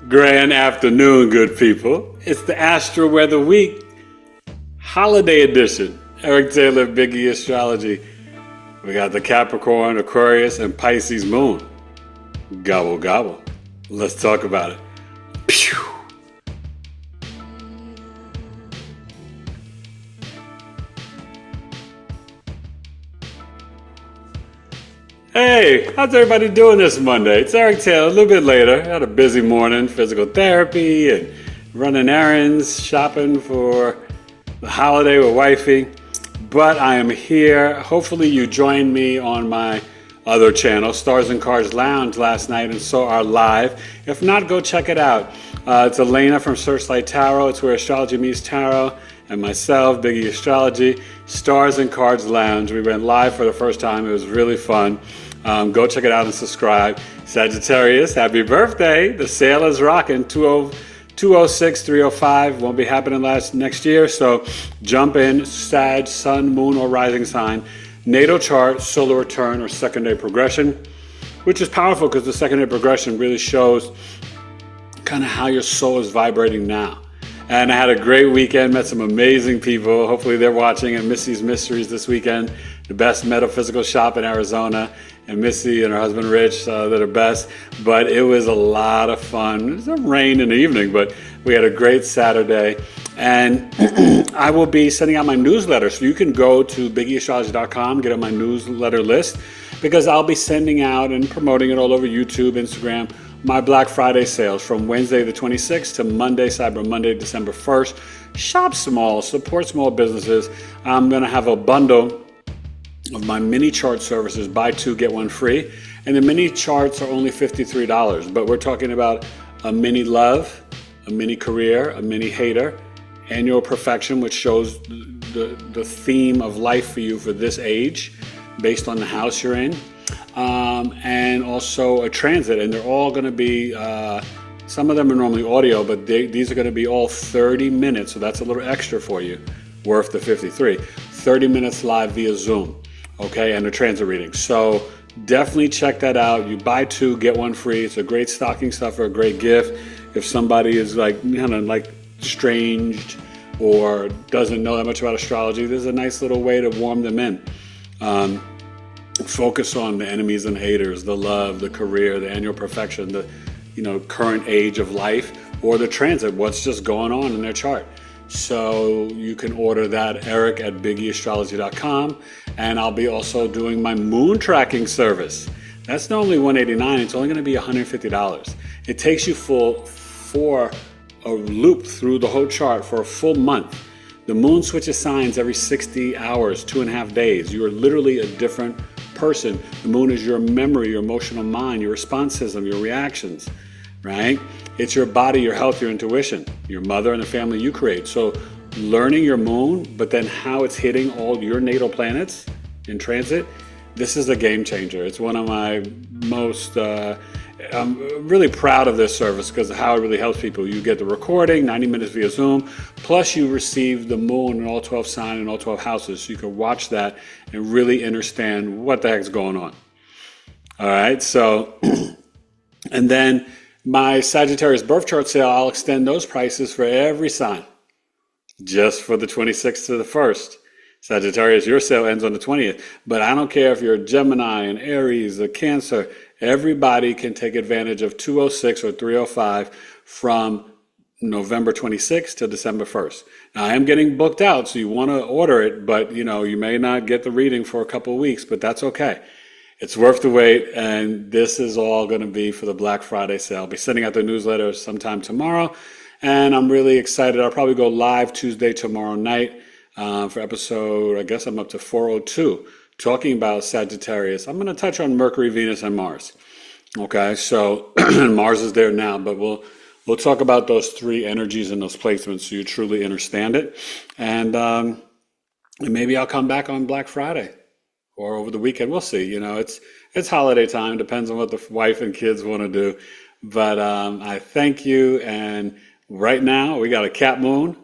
Grand afternoon, good people. It's the Astro-Weather Week Holiday Edition. Eric Taylor, Big E Astrology. We got the Capricorn, Aquarius, and Pisces Moon. Gobble, gobble. Let's talk about it. Pew! Hey, how's everybody doing this Monday? It's Eric Taylor, a little bit later. I had a busy morning, physical therapy and running errands, shopping for the holiday with wifey. But I am here. Hopefully you joined me on my other channel, Stars and Cards Lounge, last night and saw our live. If not, go check it out. It's Elena from Searchlight Tarot. It's where astrology meets tarot. And myself, Big E Astrology, Stars and Cards Lounge. We went live for the first time. It was really fun. Go check it out and subscribe. Sagittarius, happy birthday. The sale is rocking. 206, 305 won't be happening next year. So jump in, Sag, Sun, Moon, or Rising sign. Natal chart, solar return, or secondary progression, which is powerful because the secondary progression really shows kind of how your soul is vibrating now. And I had a great weekend, met some amazing people. Hopefully they're watching at Missy's Mysteries this weekend, the best metaphysical shop in Arizona. And Missy and her husband Rich, they're the best. But it was a lot of fun. It was some rain in the evening, but we had a great Saturday. And I will be sending out my newsletter. So you can go to bigeastrology.com, get on my newsletter list, because I'll be sending out and promoting it all over YouTube, Instagram, my Black Friday sales from Wednesday the 26th to Monday, Cyber Monday, December 1st. Shop small, support small businesses. I'm going to have a bundle of my mini chart services, buy two, get one free. And the mini charts are only $53, but we're talking about a mini love, a mini career, a mini hater, annual perfection, which shows the theme of life for you for this age based on the house you're in. And also a transit, and they're all going to be, some of them are normally audio, but these are going to be all 30 minutes, so that's a little extra for you, worth the 53. 30 minutes live via Zoom, okay, and a transit reading. So definitely check that out. You buy two, get one free. It's a great stocking stuffer, a great gift. If somebody is like kind of like estranged or doesn't know that much about astrology, this is a nice little way to warm them in. Focus on the enemies and haters, the love, the career, the annual perfection, the current age of life, or the transit, what's just going on in their chart. So you can order that, Eric at bigeastrology.com, and I'll be also doing my moon tracking service. That's normally $189. It's only going to be $150. It takes you for a loop through the whole chart for a full month. The moon switches signs every 60 hours, 2.5 days. You are literally a different person. The moon is your memory, your emotional mind, your response system, your reactions, right? It's your body, your health, your intuition, your mother and the family you create. So learning your moon, but then how it's hitting all your natal planets in transit, this is a game changer. It's one of my most, I'm really proud of this service because of how it really helps people. You get the recording, 90 minutes via Zoom, plus you receive the moon in all 12 signs and all 12 houses. So you can watch that and really understand what the heck's going on. All right, so, and then my Sagittarius birth chart sale, I'll extend those prices for every sign, just for the 26th to the 1st. Sagittarius, your sale ends on the 20th, but I don't care if you're a Gemini, an Aries, a Cancer, everybody can take advantage of 206 or 305 from November 26th to December 1st. Now, I am getting booked out, so you want to order it, but you may not get the reading for a couple of weeks, but that's okay. It's worth the wait, and this is all going to be for the Black Friday sale. I'll be sending out the newsletter sometime tomorrow, and I'm really excited. I'll probably go live Tuesday tomorrow night for episode, I guess I'm up to 402, talking about Sagittarius. I'm going to touch on Mercury, Venus, and Mars. Okay, so Mars is there now, but we'll talk about those three energies and those placements so you truly understand it. And maybe I'll come back on Black Friday or over the weekend. We'll see. It's holiday time. Depends on what the wife and kids want to do. But I thank you. And right now we got a Cap Moon.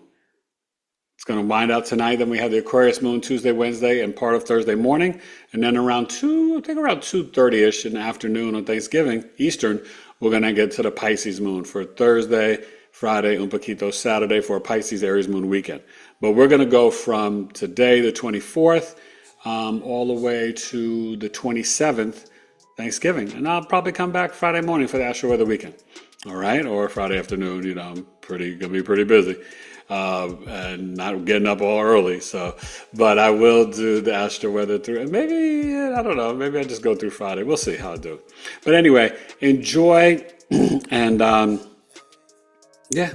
It's going to wind out tonight. Then we have the Aquarius Moon Tuesday, Wednesday, and part of Thursday morning. And then around 2:30ish in the afternoon on Thanksgiving, Eastern, we're going to get to the Pisces moon for Thursday, Friday, un poquito Saturday for a Pisces Aries moon weekend. But we're going to go from today, the 24th, all the way to the 27th, Thanksgiving. And I'll probably come back Friday morning for the Astro-Weather weekend. All right? Or Friday afternoon, you know, I'm going to be pretty busy. And not getting up all early. But I will do the Astro-Weather through. And maybe, I don't know, maybe I just go through Friday. We'll see how I do. But anyway, enjoy. And yeah,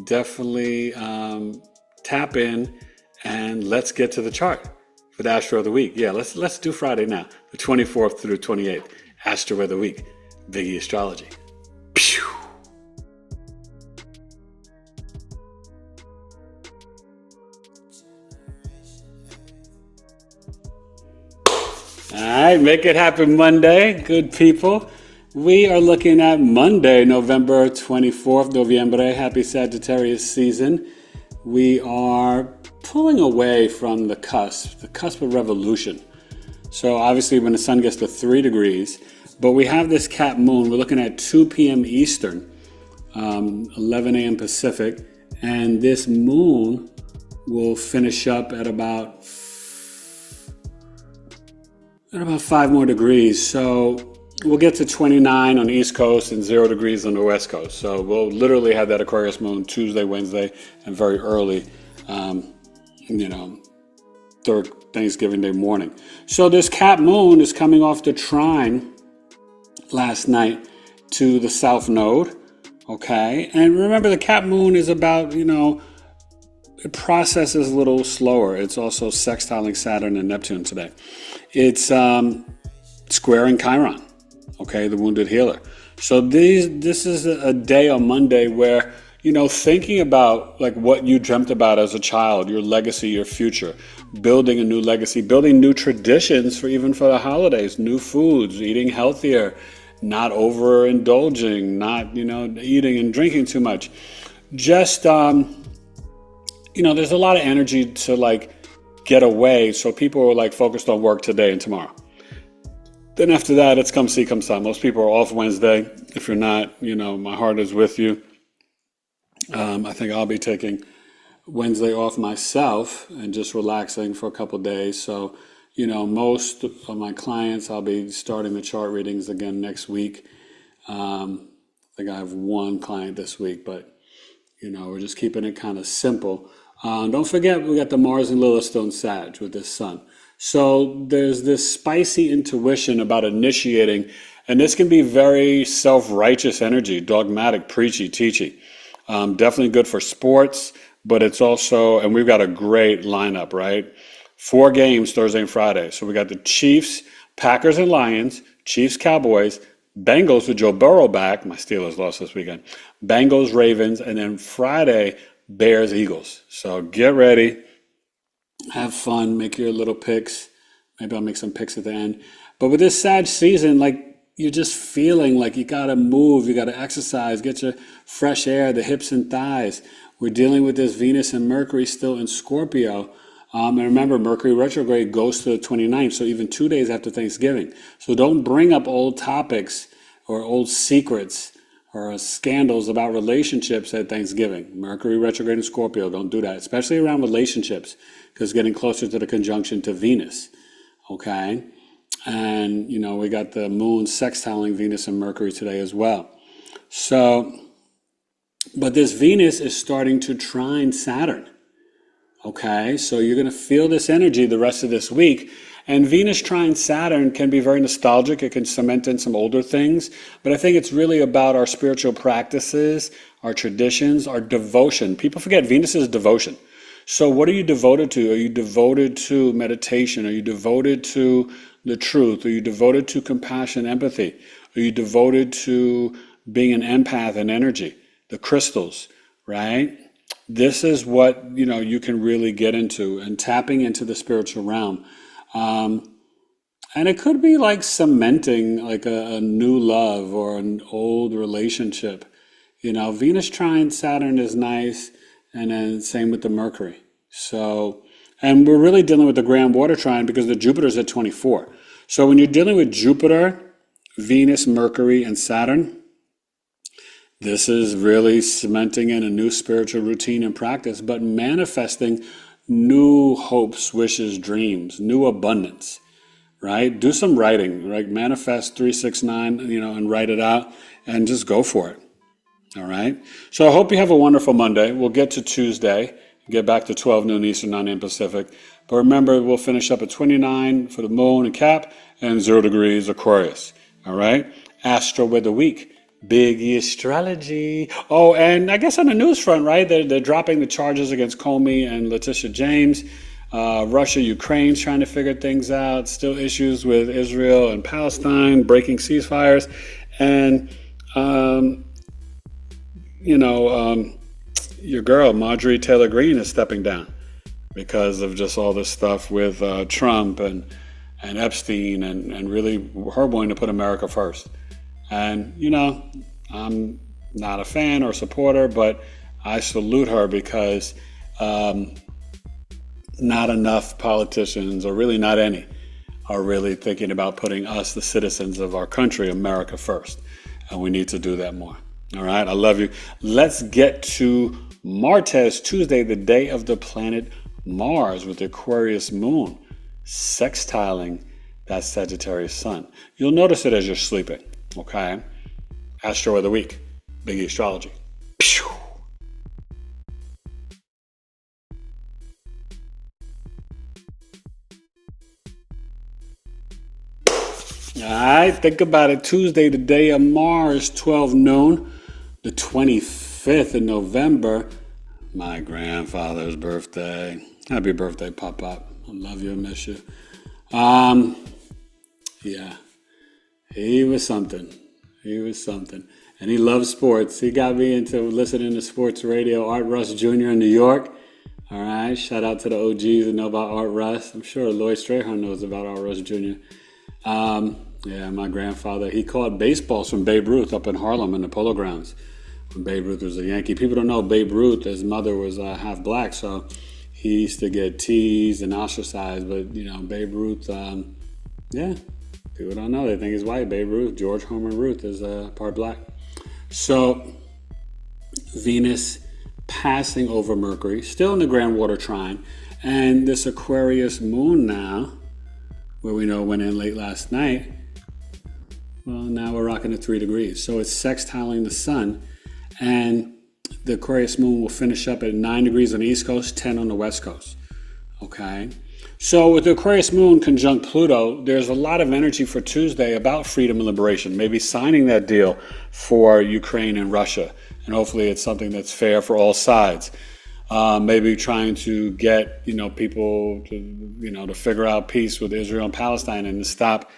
definitely tap in and let's get to the chart for the Astro of the week. Yeah, let's do Friday now, the 24th through 28th, Astro of the week, Big E Astrology. Pew! All right, make it happen Monday, good people. We are looking at Monday, November 24th, Noviembre. Happy Sagittarius season. We are pulling away from the cusp of revolution. So obviously when the sun gets to 3 degrees, but we have this Cap moon. We're looking at 2 p.m. Eastern, 11 a.m. Pacific, and this moon will finish up at about 5 more degrees. So we'll get to 29 on the East Coast and 0 degrees on the West Coast. So we'll literally have that Aquarius moon Tuesday, Wednesday, and very early, third Thanksgiving Day morning. So this Cap moon is coming off the trine last night to the South Node. Okay. And remember, the Cap moon is about, it processes a little slower. It's also sextiling Saturn and Neptune today. It's squaring Chiron, okay, the wounded healer. So this is a day on Monday where, thinking about like what you dreamt about as a child, your legacy, your future, building a new legacy, building new traditions for the holidays, new foods, eating healthier, not overindulging, not, eating and drinking too much. Just, there's a lot of energy to like get away. So people are like focused on work today and tomorrow. Then after that, it's come see, come saw. Most people are off Wednesday. If you're not, my heart is with you. I think I'll be taking Wednesday off myself and just relaxing for a couple of days. So, most of my clients, I'll be starting the chart readings again next week. I think I have one client this week, but, we're just keeping it kind of simple. Don't forget, we got the Mars and Lilith still in Sag with this sun. So there's this spicy intuition about initiating, and this can be very self-righteous energy, dogmatic, preachy, teachy. Definitely good for sports, but it's also, and we've got a great lineup, right? 4 games Thursday and Friday. So we got the Chiefs, Packers and Lions, Chiefs, Cowboys, Bengals with Joe Burrow back. My Steelers lost this weekend. Bengals, Ravens, and then Friday, Bears, Eagles. So get ready. Have fun, make your little picks. Maybe I'll make some picks at the end. But with this Sag season, like you're just feeling like you got to move, you got to exercise, get your fresh air, the hips and thighs. We're dealing with this Venus and Mercury still in Scorpio. And remember, Mercury retrograde goes to the 29th, so even 2 days after Thanksgiving. So don't bring up old topics or old secrets or scandals about relationships at Thanksgiving. Mercury retrograde in Scorpio, don't do that, especially around relationships, because getting closer to the conjunction to Venus, okay? And, we got the moon sextiling Venus and Mercury today as well. So, but this Venus is starting to trine Saturn, okay? So you're going to feel this energy the rest of this week. And Venus trine Saturn can be very nostalgic. It can cement in some older things. But I think it's really about our spiritual practices, our traditions, our devotion. People forget Venus is devotion. So what are you devoted to? Are you devoted to meditation? Are you devoted to the truth? Are you devoted to compassion, empathy? Are you devoted to being an empath and energy? The crystals, right? This is what, you can really get into and tapping into the spiritual realm. And it could be like cementing like a new love or an old relationship. Venus trine Saturn is nice, and then same with the Mercury. So, and we're really dealing with the grand water trine because the Jupiter's at 24. So when you're dealing with Jupiter, Venus, Mercury, and Saturn, This is really cementing in a new spiritual routine and practice, but manifesting new hopes, wishes, dreams, new abundance, right? Do some writing, right? Manifest 369, and write it out and just go for it. All right. So I hope you have a wonderful Monday. We'll get to Tuesday, get back to 12 noon Eastern, 9 a.m. Pacific. But remember, we'll finish up at 29 for the moon and Cap and 0 degrees Aquarius. All right. Astro-Weather week. Big E Astrology. Oh, and I guess on the news front, right? They're dropping the charges against Comey and Letitia James. Russia, Ukraine's trying to figure things out. Still issues with Israel and Palestine, breaking ceasefires. And, your girl, Marjorie Taylor Greene, is stepping down because of just all this stuff with Trump and Epstein and really her wanting to put America first. And, I'm not a fan or supporter, but I salute her because not enough politicians, or really not any, are really thinking about putting us, the citizens of our country, America first. And we need to do that more. All right, I love you. Let's get to Martes, Tuesday, the day of the planet Mars with the Aquarius Moon, sextiling that Sagittarius Sun. You'll notice it as you're sleeping. Okay, Astro of the week, Big E Astrology. Pew. All right, think about it. Tuesday, the day of Mars, 12 noon, the 25th of November, my grandfather's birthday. Happy birthday, Pop-Pop. I love you, I miss you. Yeah. He was something. And he loves sports. He got me into listening to sports radio. Art Russ Jr. in New York. All right. Shout out to the OGs that know about Art Russ. I'm sure Lloyd Strayhorn knows about Art Russ Jr. My grandfather, he caught baseballs from Babe Ruth up in Harlem in the Polo Grounds when Babe Ruth was a Yankee. People don't know Babe Ruth, his mother was half black, so he used to get teased and ostracized. But, Babe Ruth, people don't know. They think he's white. Babe Ruth, George Homer Ruth, is part black. So Venus passing over Mercury, still in the Grand Water Trine. And this Aquarius moon now, where we know it went in late last night, well, now we're rocking at 3 degrees. So it's sextiling the sun. And the Aquarius moon will finish up at 9 degrees on the East Coast, 10 on the West Coast. Okay? So with the Aquarius moon conjunct Pluto, there's a lot of energy for Tuesday about freedom and liberation, maybe signing that deal for Ukraine and Russia. And hopefully it's something that's fair for all sides. Maybe trying to get, people to figure out peace with Israel and Palestine and to stop,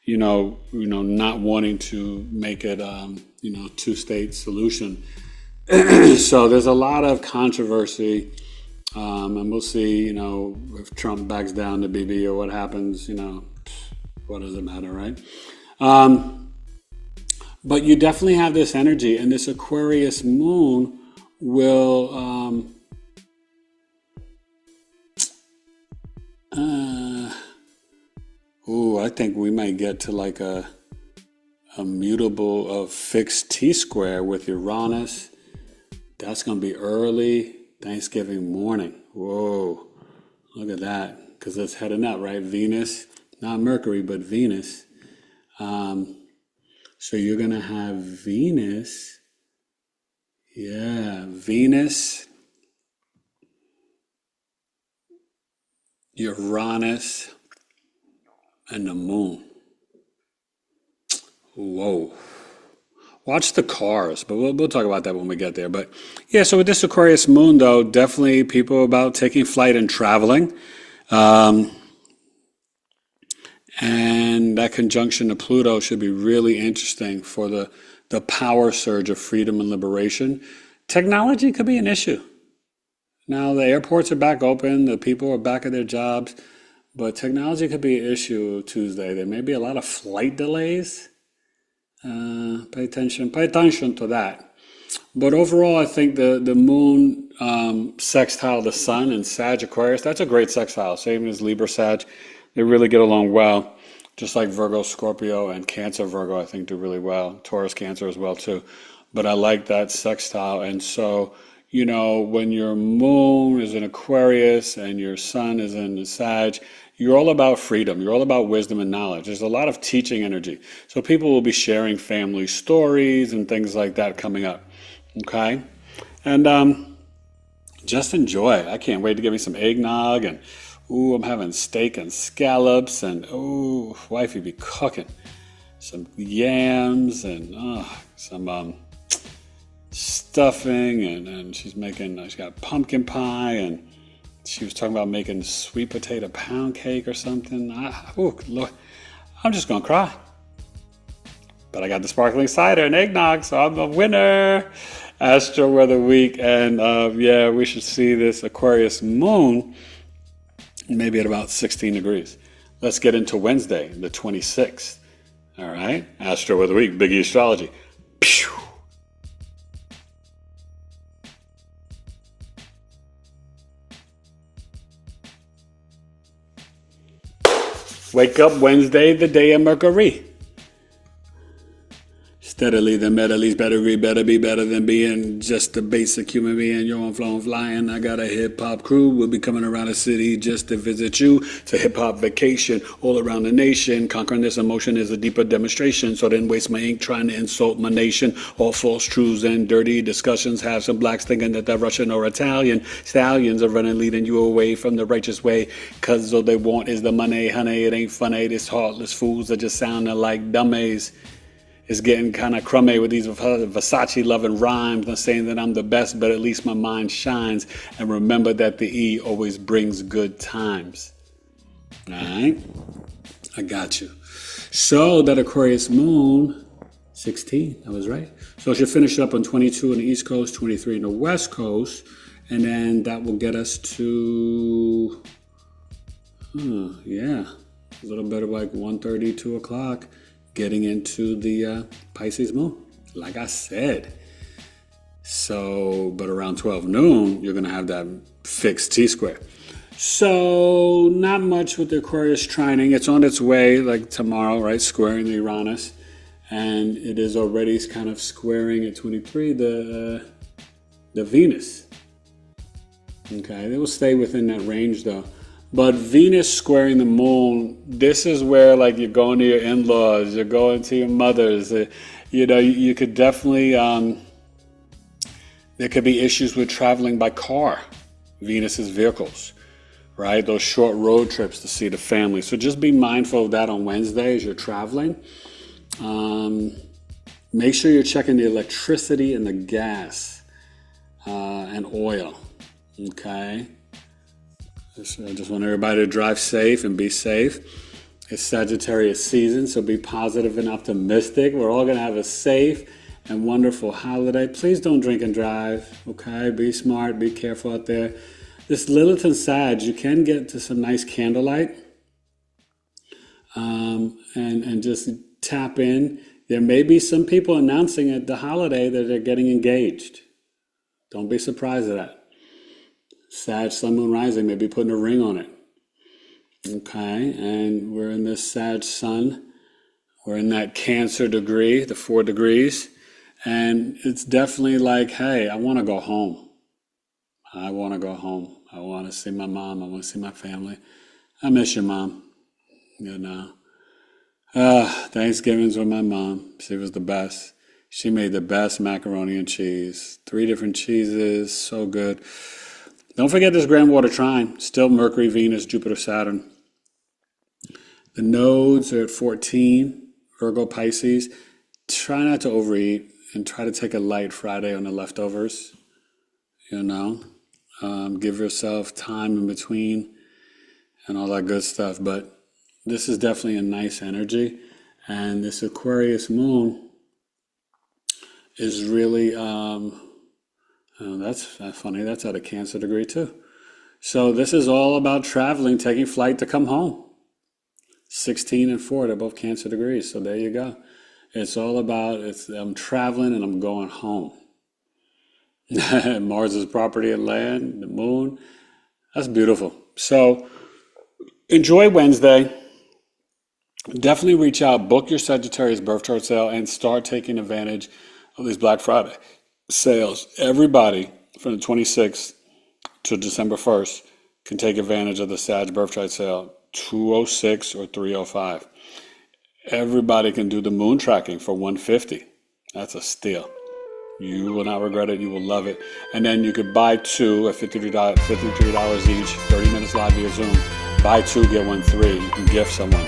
not wanting to make it, two-state solution. So there's a lot of controversy. And we'll see, if Trump backs down to BB or what happens, what does it matter, right? But you definitely have this energy, and this Aquarius moon will, I think we might get to like a mutable, fixed T-square with Uranus. That's going to be early Thanksgiving morning. Whoa, look at that, because it's heading up, right? Venus, not Mercury, but Venus. So you're going to have Venus. Yeah, Venus, Uranus, and the moon. Whoa. Watch the cars, but we'll talk about that when we get there. But yeah, so with this Aquarius moon, though, definitely people about taking flight and traveling. And that conjunction to Pluto should be really interesting for the power surge of freedom and liberation. Technology could be an issue. Now, the airports are back open, the people are back at their jobs, but technology could be an issue Tuesday. There may be a lot of flight delays. Pay attention to that. But overall, I think the moon sextile the sun in Sag Aquarius, that's a great sextile, same as Libra Sag. They really get along well, just like Virgo Scorpio and Cancer Virgo, I think, do really well. Taurus Cancer as well too. but I like that sextile. And so, when your moon is in Aquarius and your sun is in the Sag, you're all about freedom. You're all about wisdom and knowledge. There's a lot of teaching energy. So people will be sharing family stories and things like that coming up. Okay? And just enjoy. I can't wait to get me some eggnog, and ooh, I'm having steak and scallops, and ooh, wifey be cooking some yams and some stuffing, and she's got pumpkin pie, and she was talking about making sweet potato pound cake or something. Lord, I'm just gonna cry. But I got the sparkling cider and eggnog, so I'm a winner. Astro-Weather week, and we should see this Aquarius moon maybe at about 16 degrees. Let's get into Wednesday, the 26th. All right, Astro-Weather week, Big E Astrology. Pew! Wake up Wednesday, the day of Mercury. Steadily, the medley's better be better than being just a basic human being. Yo, I'm flowing, flying. I got a hip-hop crew. We'll be coming around the city just to visit you. It's a hip-hop vacation all around the nation. Conquering this emotion is a deeper demonstration. So I didn't waste my ink trying to insult my nation. All false truths and dirty discussions have some blacks thinking that they're Russian or Italian. Stallions are running, leading you away from the righteous way. Cause all they want is the money, honey. It ain't funny. These heartless fools are just sounding like dummies. It's getting kind of crummy with these Versace-loving rhymes. Not saying that I'm the best, but at least my mind shines. And remember that the E always brings good times. All right? I got you. So that Aquarius moon, 16, I was right. So it should finish up on 22 on the East Coast, 23 on the West Coast. And then that will get us to, a little bit of like 1:30, 2 o'clock. Getting into the Pisces moon, like I said. So, but around 12 noon, you're going to have that fixed T-square. So, not much with the Aquarius trining. It's on its way, like tomorrow, right? Squaring the Uranus. And it is already kind of squaring at 23 the Venus. Okay, they will stay within that range though. But Venus squaring the moon, this is where like you're going to your in-laws, you're going to your mothers. You could definitely, there could be issues with traveling by car, Venus's vehicles, right? Those short road trips to see the family. So just be mindful of that on Wednesday as you're traveling. Make sure you're checking the electricity and the gas and oil, okay? I just want everybody to drive safe and be safe. It's Sagittarius season, so be positive and optimistic. We're all going to have a safe and wonderful holiday. Please don't drink and drive, okay? Be smart, be careful out there. This Lilith and Sag, you can get to some nice candlelight and just tap in. There may be some people announcing at the holiday that they're getting engaged. Don't be surprised at that. Sag, Sun, Moon, Rising, maybe putting a ring on it. Okay, and we're in this Sag Sun. We're in that Cancer degree, the 4 degrees. And it's definitely like, hey, I want to go home. I want to go home. I want to see my mom. I want to see my family. I miss your mom. Thanksgivings with my mom. She was the best. She made the best macaroni and cheese. 3 different cheeses, so good. Don't forget this grand water trine. Still Mercury, Venus, Jupiter, Saturn. The nodes are at 14, Virgo, Pisces. Try not to overeat and try to take a light Friday on the leftovers. Give yourself time in between and all that good stuff. But this is definitely a nice energy. And this Aquarius moon is really... that's funny. That's at a Cancer degree too. So this is all about traveling, taking flight to come home. 16 and 4, they're both Cancer degrees. So there you go. It's all about, I'm traveling and I'm going home. Mars is property and land, the moon. That's beautiful. So enjoy Wednesday. Definitely reach out, book your Sagittarius birth chart sale and start taking advantage of these Black Friday sales. Everybody from the 26th to December 1st can take advantage of the Sag birth chart sale, 206 or 305. Everybody can do the moon tracking for 150. That's a steal. You will not regret it. You will love it. And then you could buy two at $53 each, 30 minutes live via Zoom. Buy two, get one free. You can gift someone.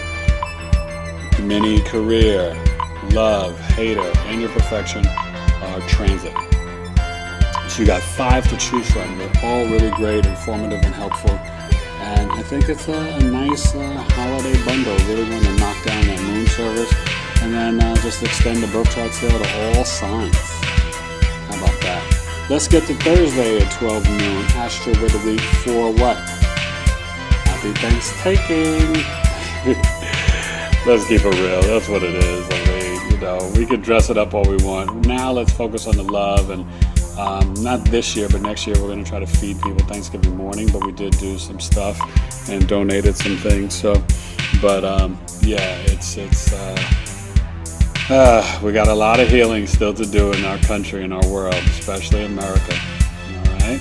Mini career, love, hater, and your perfection transit. So you got 5 to choose from. They're all really great, informative, and helpful. And I think it's a nice holiday bundle. Really want to knock down that moon service and then just extend the birth chart sale to all signs. How about that? Let's get to Thursday at 12 noon. Astro-Weather week for what? Happy Thanksgiving. Let's keep it real. That's what it is. I mean, we could dress it up all we want. Now let's focus on the love. And not this year, but next year we're going to try to feed people Thanksgiving morning. But we did do some stuff and donated some things. So, but yeah, we got a lot of healing still to do in our country, in our world, especially America. All right.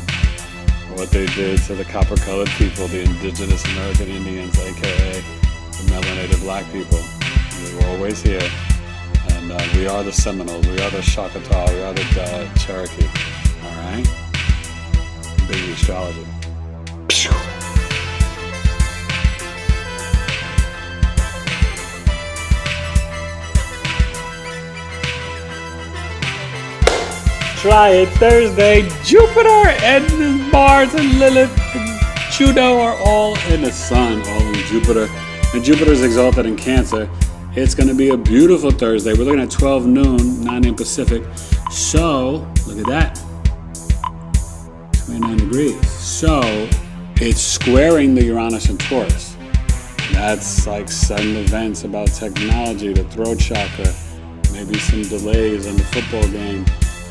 What they did to the copper-colored people, the indigenous American Indians, aka the melanated black people. They were always here. And we are the Seminoles, we are the Choctaw, we are the Cherokee. All right? Big E Astrology. Try it Thursday. Jupiter and Mars and Lilith and Juno are all in the sun, all in Jupiter. And Jupiter is exalted in Cancer. It's going to be a beautiful Thursday. We're looking at 12 noon, 9 a.m. Pacific. So, look at that. 29 degrees. So, it's squaring the Uranus and Taurus. That's like sudden events about technology, the throat chakra, maybe some delays in the football game.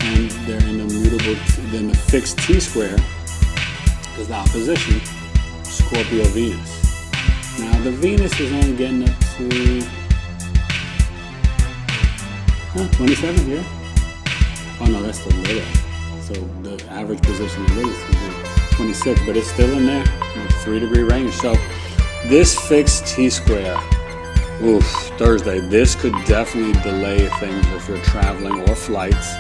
And they're in the mutable, then the fixed T-square is the opposition, Scorpio Venus. Now, the Venus is only getting up to 27 here. Oh no, that's the Lilith. So the average position of Lilith is 26, but it's still in there, 3-degree range. So this fixed T-square, Thursday, this could definitely delay things if you're traveling or flights.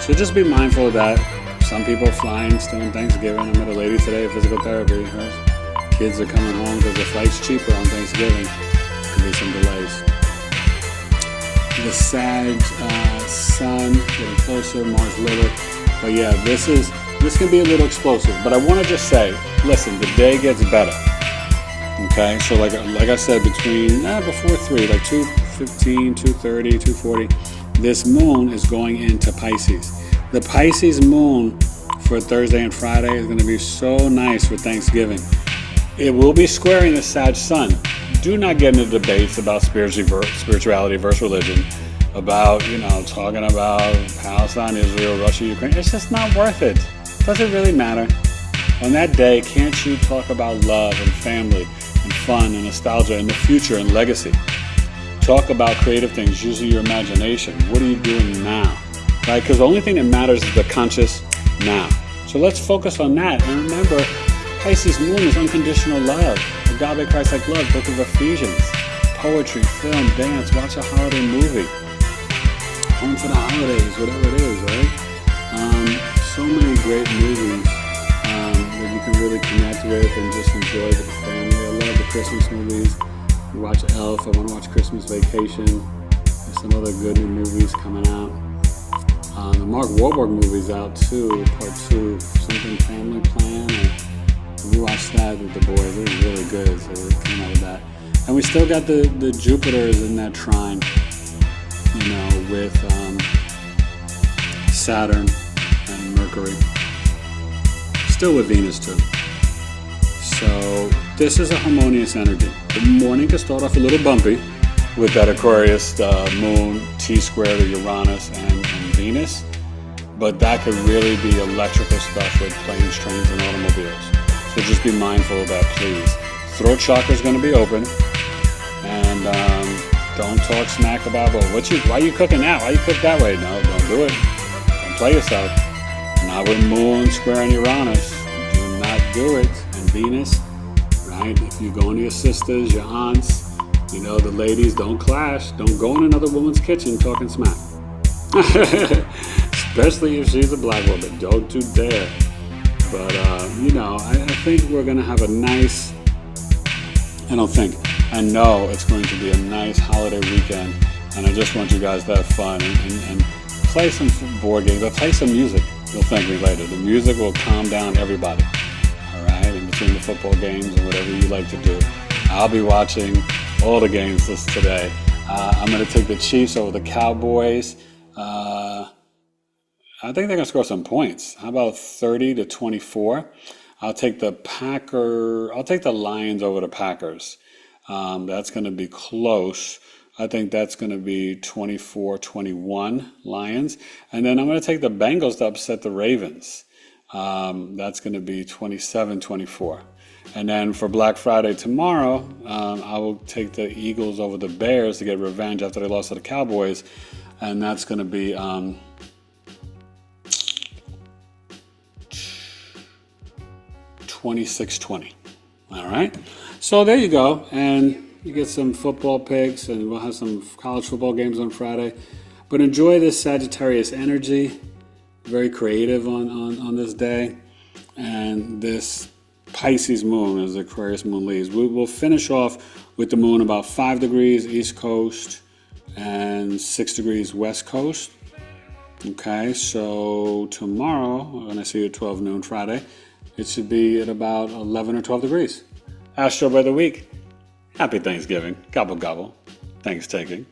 So just be mindful of that. Some people are flying still on Thanksgiving. I met a lady today at physical therapy. Her kids are coming home because the flight's cheaper on Thanksgiving. Could be some delays. The Sag Sun getting closer, Mars Lilith. But yeah, this can be a little explosive. But I want to just say, listen, the day gets better. Okay, so like I said, between before 3, like 2:15, 2:30, 2:40, this moon is going into Pisces. The Pisces moon for Thursday and Friday is going to be so nice for Thanksgiving. It will be squaring the Sag Sun. Do not get into debates about spirituality versus religion, about, talking about Palestine, Israel, Russia, Ukraine. It's just not worth it. Does it really matter? On that day, can't you talk about love and family and fun and nostalgia and the future and legacy? Talk about creative things, using your imagination. What are you doing now? Right? Because the only thing that matters is the conscious now. So let's focus on that. And remember, Pisces moon is unconditional love. Agape Christ-like love, book of Ephesians. Poetry, film, dance, watch a holiday movie. Home for the holidays, whatever it is, right? So many great movies that you can really connect with and just enjoy with the family. I love the Christmas movies. We watch Elf. I want to watch Christmas Vacation. There's some other good new movies coming out. The Mark Wahlberg movie's out too, part 2, something Family Plan. We watched that with the boys. It was really good, so it came out of that. And we still got the Jupiters in that trine, with Saturn and Mercury. Still with Venus too. So this is a harmonious energy. The morning can start off a little bumpy with that Aquarius moon, T-square to Uranus and Venus, but that could really be electrical stuff with planes, trains, and automobiles. So just be mindful of that, please. Throat chakra is going to be open, and don't talk smack about, why are you cooking that? Why you cook that way? No, don't do it. play yourself. Not with Moon squaring Uranus. Do not do it. And Venus, right? If you're going to your sisters, your aunts, you know, the ladies, don't clash. Don't go in another woman's kitchen talking smack. Especially if she's a black woman. Don't you dare. But, you know, I think we're going to have a nice, I know it's going to be a nice holiday weekend. And I just want you guys to have fun and play some board games or play some music. You'll thank me later. The music will calm down everybody. All right? In between the football games or whatever you like to do. I'll be watching all the games today. I'm going to take the Chiefs over the Cowboys. I think they're going to score some points. How about 30-24? I'll take the Lions over the Packers. That's going to be close. I think that's going to be 24-21 Lions. And then I'm going to take the Bengals to upset the Ravens. That's going to be 27-24. And then for Black Friday tomorrow, I will take the Eagles over the Bears to get revenge after they lost to the Cowboys. And that's going to be 26-20. All right. So there you go. And you get some football picks, and we'll have some college football games on Friday. But enjoy this Sagittarius energy. Very creative on this day. And this Pisces moon, as the Aquarius moon leaves. We will finish off with the moon about 5 degrees East Coast and 6 degrees West Coast. Okay, so tomorrow, when I see you at 12 noon Friday, it should be at about 11 or 12 degrees. Astro-Weather week. Happy Thanksgiving. Gobble, gobble. Thanks taking.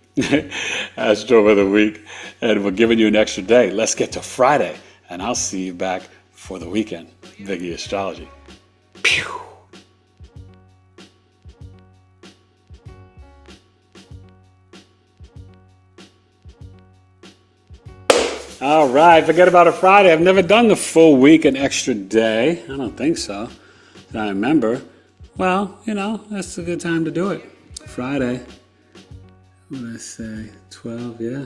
Astro-Weather week. And we're giving you an extra day. Let's get to Friday. And I'll see you back for the weekend. E Astrology. Pew. All right, forget about a Friday. I've never done the full week, an extra day. I don't think so. I remember. Well, you know, that's a good time to do it. Friday. What did I say? 12, yeah.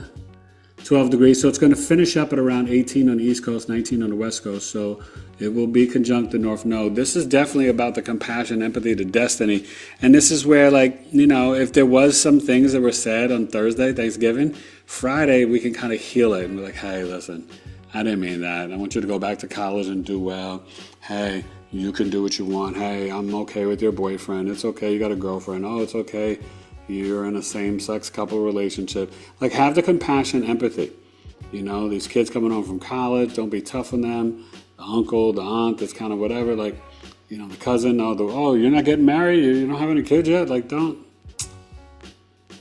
12 degrees. So it's going to finish up at around 18 on the East Coast, 19 on the West Coast. So it will be conjunct the North Node. This is definitely about the compassion, empathy, the destiny. And this is where, like, you know, if there was some things that were said on Thursday, Thanksgiving, Friday, we can kind of heal it and be like, hey, listen, I didn't mean that. I want you to go back to college and do well. Hey, you can do what you want. Hey, I'm okay with your boyfriend. It's okay, you got a girlfriend. Oh, it's okay, you're in a same-sex couple relationship. Like, have the compassion, empathy. You know, these kids coming home from college, don't be tough on them. The uncle, the aunt, that's kind of whatever. Like, you know, the cousin, oh, you're not getting married? You don't have any kids yet? Like, don't.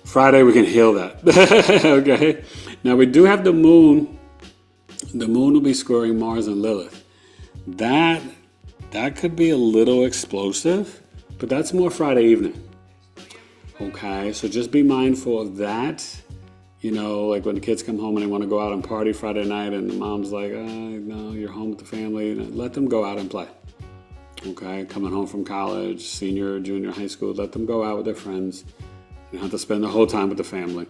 Friday, we can heal that. Okay? Now, we do have the moon. The moon will be squaring Mars and Lilith. That could be a little explosive, but that's more Friday evening. Okay, so just be mindful of that. You know, like when the kids come home and they want to go out and party Friday night and the mom's like, no, you're home with the family. Let them go out and play. Okay, coming home from college, senior, junior, high school, let them go out with their friends. You don't have to spend the whole time with the family.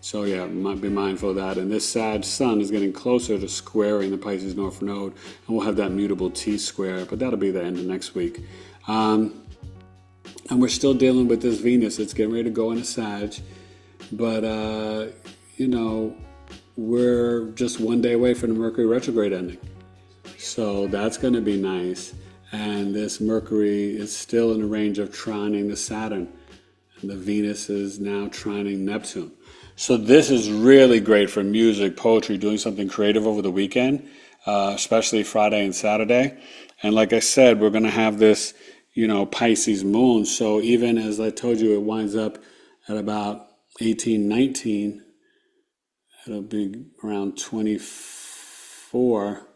So yeah, might be mindful of that. And this Sag Sun is getting closer to squaring the Pisces North Node, and we'll have that mutable T-square, but that'll be the end of next week. And we're still dealing with this Venus. It's getting ready to go into Sag, but you know, we're just one day away from the Mercury retrograde ending. So that's going to be nice. And this Mercury is still in the range of trining the Saturn. And the Venus is now trining Neptune. So this is really great for music, poetry, doing something creative over the weekend, especially Friday and Saturday. And like I said, we're going to have this, you know, Pisces moon. So even as I told you, it winds up at about 18, 19. It'll be around 24,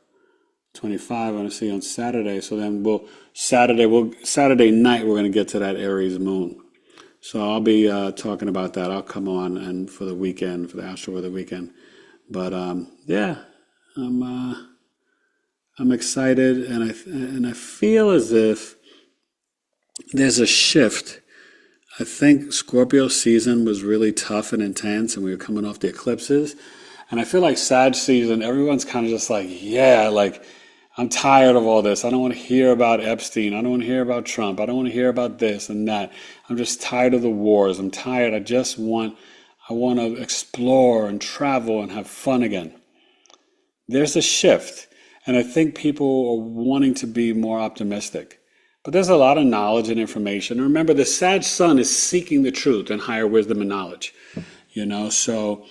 25, I see on Saturday. So then Saturday night, we're going to get to that Aries moon. So I'll be talking about that. I'll come on and for the weekend, for the Astro-Weather weekend. But yeah, I'm excited, and I feel as if there's a shift. I think Scorpio season was really tough and intense, and we were coming off the eclipses. And I feel like Sag season, everyone's kind of just like, yeah, like I'm tired of all this. I don't want to hear about Epstein. I don't want to hear about Trump. I don't want to hear about this and that. I'm just tired of the wars. I'm tired. I want to explore and travel and have fun again. There's a shift. And I think people are wanting to be more optimistic. But there's a lot of knowledge and information. And remember, the Sag sun is seeking the truth and higher wisdom and knowledge. So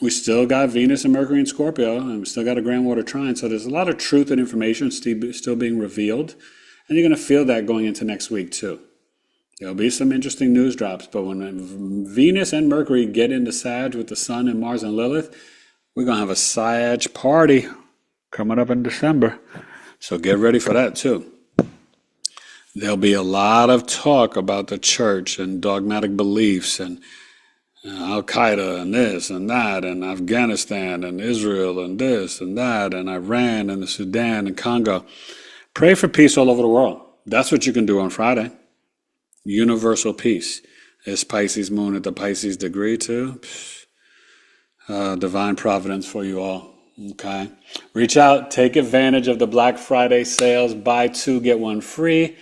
we still got Venus and Mercury in Scorpio, and we still got a grand water trine. So there's a lot of truth and information still being revealed. And you're going to feel that going into next week, too. There'll be some interesting news drops. But when Venus and Mercury get into Sag with the Sun and Mars and Lilith, we're going to have a Sag party coming up in December. So get ready for that, too. There'll be a lot of talk about the church and dogmatic beliefs and Al-Qaeda and this and that and Afghanistan and Israel and this and that and Iran and the Sudan and Congo. Pray for peace all over the world. That's what you can do on Friday. Universal peace. Is Pisces Moon at the Pisces degree too? Divine providence for you all. Okay. Reach out. Take advantage of the Black Friday sales. Buy two, get one free.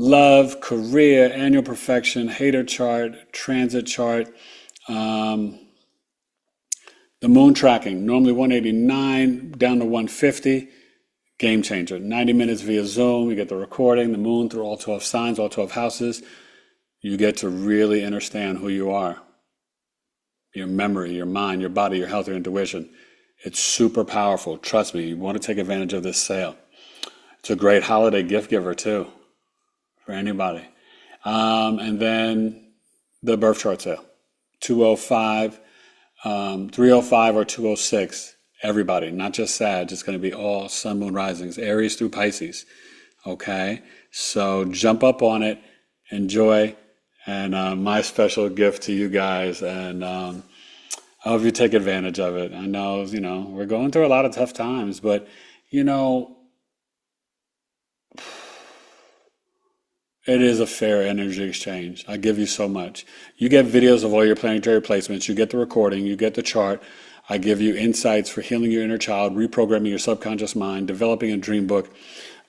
Love, career, annual perfection, hater chart, transit chart, the moon tracking, normally 189 down to 150, game changer. 90 minutes via Zoom, you get the recording, the moon through all 12 signs, all 12 houses. You get to really understand who you are, your memory, your mind, your body, your health, your intuition. It's super powerful. Trust me, you want to take advantage of this sale. It's a great holiday gift giver too. For anybody. And then the birth chart sale, 205, 305 or 206, everybody, not just Sag. It's going to be all sun, moon, risings, Aries through Pisces. Okay, so jump up on it, enjoy, and my special gift to you guys, and I hope you take advantage of it. I know, we're going through a lot of tough times, but, it is a fair energy exchange. I give you so much. You get videos of all your planetary placements. You get the recording. You get the chart. I give you insights for healing your inner child, reprogramming your subconscious mind, developing a dream book.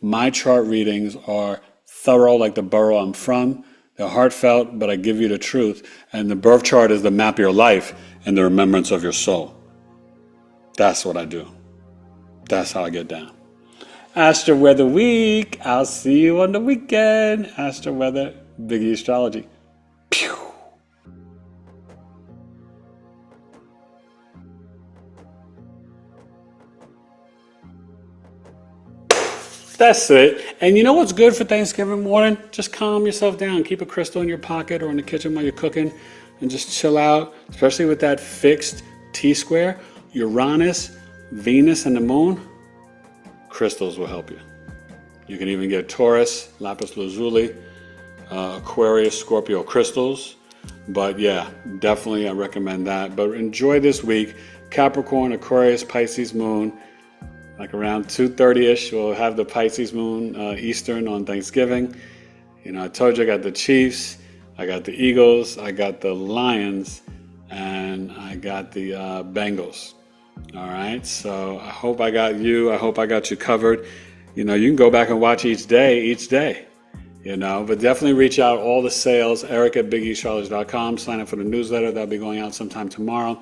My chart readings are thorough, like the borough I'm from. They're heartfelt, but I give you the truth. And the birth chart is the map of your life and the remembrance of your soul. That's what I do. That's how I get down. Astro-Weather week. I'll see you on the weekend. Astro-Weather, Big E Astrology. Pew. That's it. And you know what's good for Thanksgiving morning? Just calm yourself down. Keep a crystal in your pocket or in the kitchen while you're cooking and just chill out, especially with that fixed T-square. Uranus, Venus, and the moon. Crystals will help you. You can even get Taurus, lapis lazuli, Aquarius, Scorpio crystals. But yeah, definitely I recommend that. But enjoy this week. Capricorn, Aquarius, Pisces Moon. Like around 2:30ish, we'll have the Pisces Moon Eastern on Thanksgiving. I told you I got the Chiefs, I got the Eagles, I got the Lions, and I got the Bengals. All right, so I hope I got you. I hope I got you covered. You can go back and watch each day, but definitely reach out. All the sales, Eric at BigEastrology.com. Sign up for the newsletter. That'll be going out sometime tomorrow.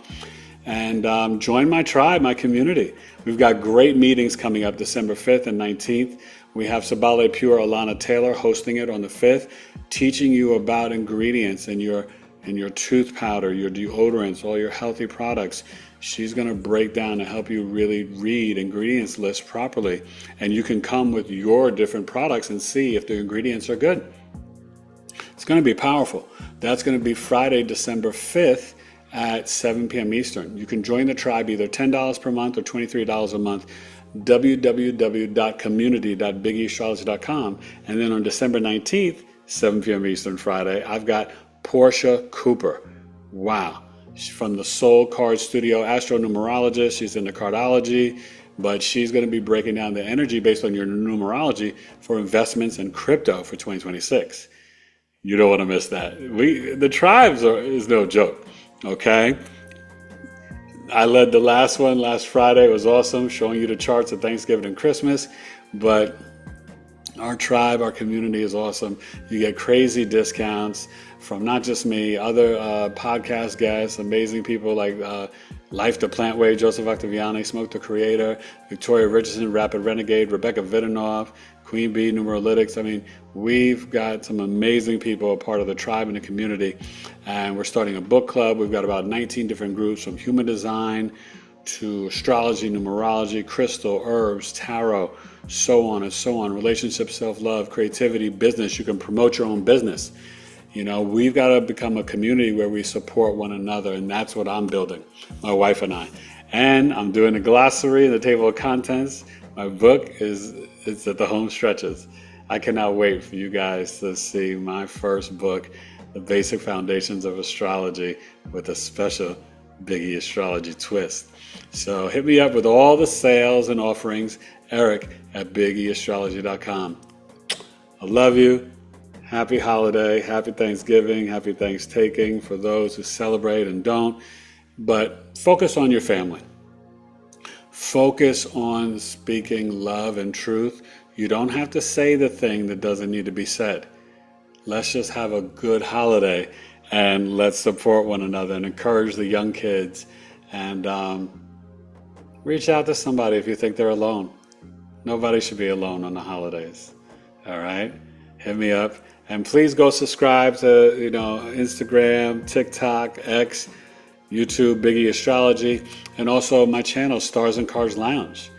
And join my tribe, my community. We've got great meetings coming up December 5th and 19th. We have Sabale Pure Alana Taylor hosting it on the 5th, teaching you about ingredients in your tooth powder, your deodorants, all your healthy products. She's going to break down and help you really read ingredients lists properly. And you can come with your different products and see if the ingredients are good. It's going to be powerful. That's going to be Friday, December 5th at 7 p.m. Eastern. You can join the tribe either $10 per month or $23 a month. www.community.bigeastrology.com. And then on December 19th, 7 p.m. Eastern Friday, I've got Portia Cooper. Wow. She's from the Soul Card Studio, astronumerologist. She's into cardology, but she's going to be breaking down the energy based on your numerology for investments in crypto for 2026. You don't want to miss that. The tribes is no joke, okay? I led the last one last Friday. It was awesome, showing you the charts of Thanksgiving and Christmas. But our tribe, our community is awesome. You get crazy discounts from not just me, other podcast guests, amazing people like Life the Plant Way, Joseph Octaviani, Smoke the Creator, Victoria Richardson, Rapid Renegade, Rebecca Vidanoff, Queen Bee, Numeralytics. I mean, we've got some amazing people a part of the tribe and the community. And we're starting a book club. We've got about 19 different groups, from human design to astrology, numerology, crystal, herbs, tarot, so on and so on. Relationships, self-love, creativity, business. You can promote your own business. You know, we've got to become a community where we support one another, and that's what I'm building, my wife and I. And I'm doing a glossary and the table of contents. My book it's at the home stretches. I cannot wait for you guys to see my first book, The Basic Foundations of Astrology, with a special Big E Astrology twist. So hit me up with all the sales and offerings, Eric at BigEAstrology.com. I love you. Happy holiday, happy Thanksgiving, happy Thanksgiving for those who celebrate and don't. But focus on your family. Focus on speaking love and truth. You don't have to say the thing that doesn't need to be said. Let's just have a good holiday, and let's support one another and encourage the young kids. And reach out to somebody if you think they're alone. Nobody should be alone on the holidays. All right? Hit me up. And please go subscribe to, Instagram, TikTok, X, YouTube, Big E Astrology, and also my channel, Stars and Cards Lounge.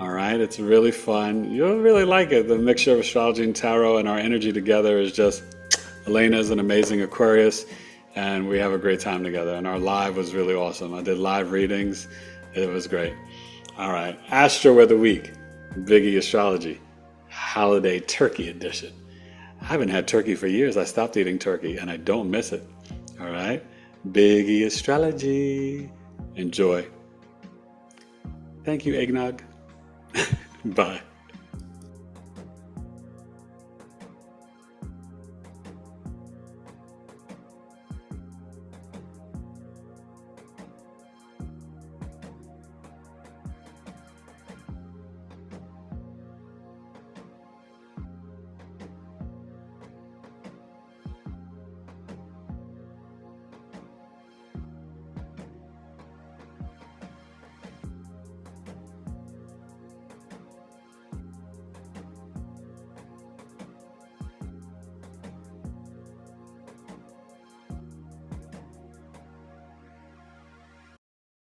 All right? It's really fun. You'll really like it. The mixture of astrology and tarot and our energy together is just, Elena's an amazing Aquarius, and we have a great time together. And our live was really awesome. I did live readings. It was great. All right. Astro-Weather Week, Big E Astrology, Holiday Turkey Edition. I haven't had turkey for years. I stopped eating turkey, and I don't miss it. All right? Big E Astrology. Enjoy. Thank you, Eggnog. Bye.